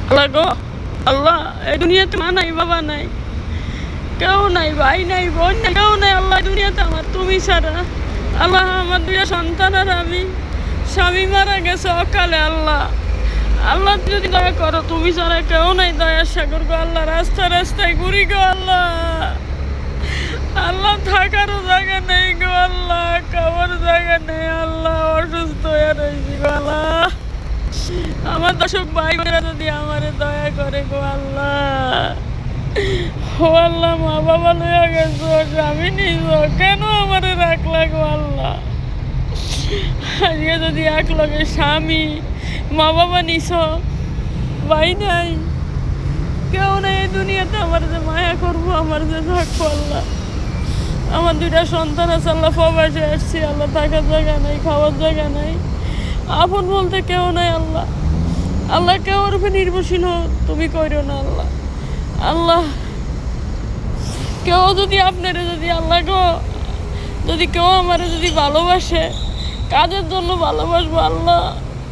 আল্লাহ গো, আল্লাহ এই দুনিয়াতে মা নাই, বাবা নাই, কেউ নাই, ভাই নাই, বোন নাই, কেউ নাই আল্লাহ দুনিয়াতে আমার, তুমি ছাড়া। আল্লাহ আমার 2 সন্তান আর আমি, স্বামী মারা গেছে অকালে। আল্লাহ আল্লাহ যদি দয়া করো, তুমি ছাড়া কেউ নাই দয়ার সাগর গো। আল্লাহ রাস্তায় রাস্তায় ঘুরি গো আল্লাহ, আল্লাহ থাকারও জায়গা নেই গো আল্লাহ, খাওয়ার জায়গা নেই আল্লাহ, অসুস্থ হয়ে রয়েছি গো আল্লাহ। আমার দর্শক ভাই বোনেরা যদি আমারে দয়া করে গো আল্লাহ, ও আল্লাহ মা বাবা লইয়া গেছো, স্বামী নিজ, কেন আমারে রাখলা গো আল্লাহ? আজকে যদি এক লগে স্বামী মা বাবা নিছ, ভাই নাই, কেউ নাই এই দুনিয়াতে আমার যে মায়া করবো, আমার যে থাকবো আল্লাহ। আমার 2 সন্তান আছে আল্লাহ, প্রবাসে আসছি আল্লাহ, থাকার জায়গা নাই, খাওয়ার জায়গা নাই, আপন বলতে কেউ নাই আল্লাহ। আল্লাহ কেউর উপর নির্ভরশীল তুমি কইরো না আল্লাহ। আল্লাহ কেউ যদি আপনারা যদি আল্লাহ গো, যদি কেউ আমার যদি ভালোবাসে, কাজের জন্য ভালোবাসবো আল্লাহ,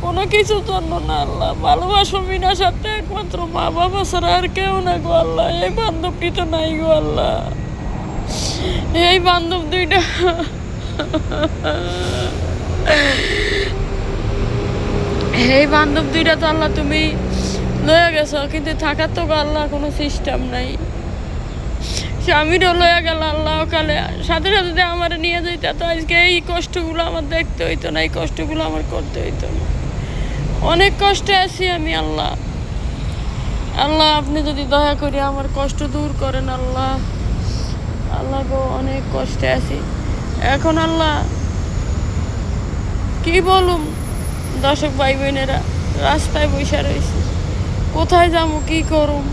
কোনো কিছুর জন্য না আল্লাহ। ভালোবাসো বিনা সাথে একমাত্র মা বাবা ছাড়া আর কেউ না গো আল্লাহ। এই বান্ধবটি তো নাই গো আল্লাহ, এই বান্ধব 2টা এই বান্ধব 2টা তো আল্লাহ তুমি লয়ে গেছো, কিন্তু থাকার তো গো আল্লাহ কোনো সিস্টেম নাই। স্বামীরও লয়ে গেল আল্লাহ কালে, সাথে সাথে যে আমার নিয়ে যেত, তো আজকে এই কষ্টগুলো আমার দেখতে হইতো না, এই কষ্টগুলো আমার করতে হইতো না। অনেক কষ্টে আছি আমি আল্লাহ। আল্লাহ আপনি যদি দয়া করে আমার কষ্ট দূর করেন আল্লাহ। আল্লাহ গো অনেক কষ্টে আছি এখন আল্লাহ, কি বলুম দর্শক ভাই বোনেরা, রাস্তায় বসে রয়েছি, কোথায় যাবো, কি করুম,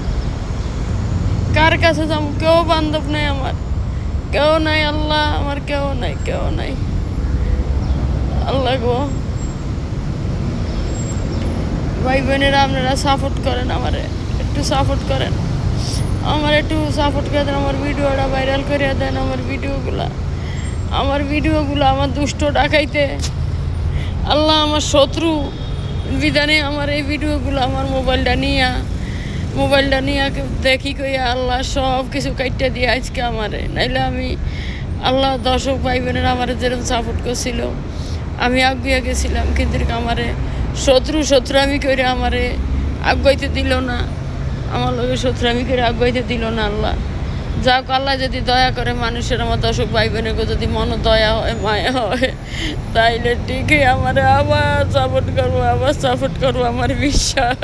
কার কাছে যাবো, কেউ বান্ধব নাই আমার, কেউ নাই আল্লাহ, আমার কেউ নাই, কেউ নাই আল্লাহ গো। ভাই বোনেরা আপনারা সাপোর্ট করেন, আমারে একটু সাপোর্ট করেন, আমার একটু সাপোর্ট করে দেন, আমার ভিডিওটা ভাইরাল করে দেন, আমার ভিডিওগুলো আমার দুষ্ট ডাকাইতে আল্লাহ, আমার শত্রু বিধানে আমার এই ভিডিওগুলো আমার মোবাইলটা নিয়ে দেখি কইয়া আল্লাহ সব কিছু কাটতে দিয়ে আজকে আমারে, নাইলে আমি আল্লাহ দর্শক ভাই বোনেরা আমার যেরকম সাপোর্ট করছিল আমি আগুয়া গেছিলাম, কিন্তু আমারে শত্রু আমি করে আমারে আগাইতে দিল না, আমার লোকের শত্রু আমি করে আগাইতে দিল না আল্লাহ। যাক আল্লাহ যদি দয়া করে মানুষের, আমার দর্শক ভাই বোনের যদি মনে দয়া হয়, মায়া হয়, তাইলে ঠিকই আমারে আবার সাপোর্ট করবো, আমার বিশ্বাস।